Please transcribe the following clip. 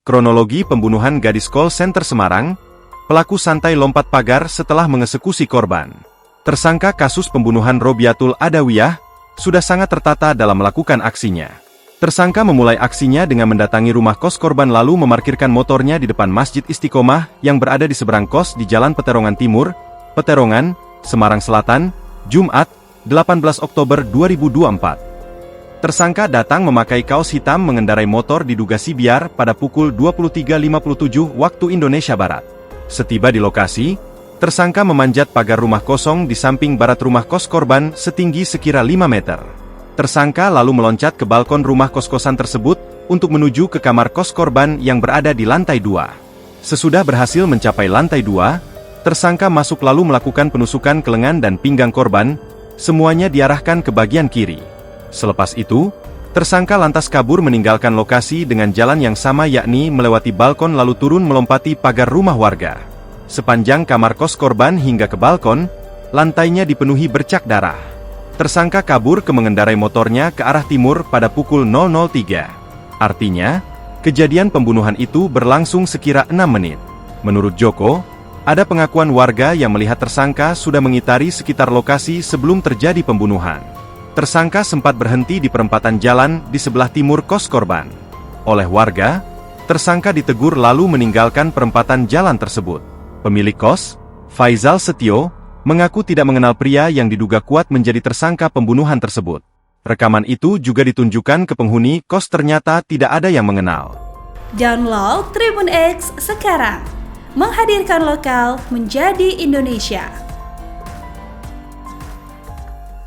Kronologi pembunuhan gadis call center Semarang, pelaku santai lompat pagar setelah mengeksekusi korban. Tersangka kasus pembunuhan Robiatul Adawiyah sudah sangat tertata dalam melakukan aksinya. Tersangka memulai aksinya dengan mendatangi rumah kos korban lalu memarkirkan motornya di depan Masjid Istiqomah yang berada di seberang kos di Jalan Peterongan Timur, Peterongan, Semarang Selatan, Jumat, 18 Oktober 2024. Tersangka datang memakai kaos hitam mengendarai motor diduga Sibiar pada pukul 23.57 waktu Indonesia Barat. Setiba di lokasi, tersangka memanjat pagar rumah kosong di samping barat rumah kos korban setinggi sekira 5 meter. Tersangka lalu meloncat ke balkon rumah kos-kosan tersebut untuk menuju ke kamar kos korban yang berada di lantai 2. Sesudah berhasil mencapai lantai 2, tersangka masuk lalu melakukan penusukan ke lengan dan pinggang korban, semuanya diarahkan ke bagian kiri. Selepas itu, tersangka lantas kabur meninggalkan lokasi dengan jalan yang sama yakni melewati balkon lalu turun melompati pagar rumah warga. Sepanjang kamar kos korban hingga ke balkon, lantainya dipenuhi bercak darah. Tersangka kabur ke mengendarai motornya ke arah timur pada pukul 00.03. Artinya, kejadian pembunuhan itu berlangsung sekira 6 menit. Menurut Joko, ada pengakuan warga yang melihat tersangka sudah mengitari sekitar lokasi sebelum terjadi pembunuhan. Tersangka sempat berhenti di perempatan jalan di sebelah timur kos korban. Oleh warga, tersangka ditegur lalu meninggalkan perempatan jalan tersebut. Pemilik kos, Faizal Setio, mengaku tidak mengenal pria yang diduga kuat menjadi tersangka pembunuhan tersebut. Rekaman itu juga ditunjukkan ke penghuni kos, ternyata tidak ada yang mengenal. Download Tribun X sekarang, menghadirkan lokal menjadi Indonesia.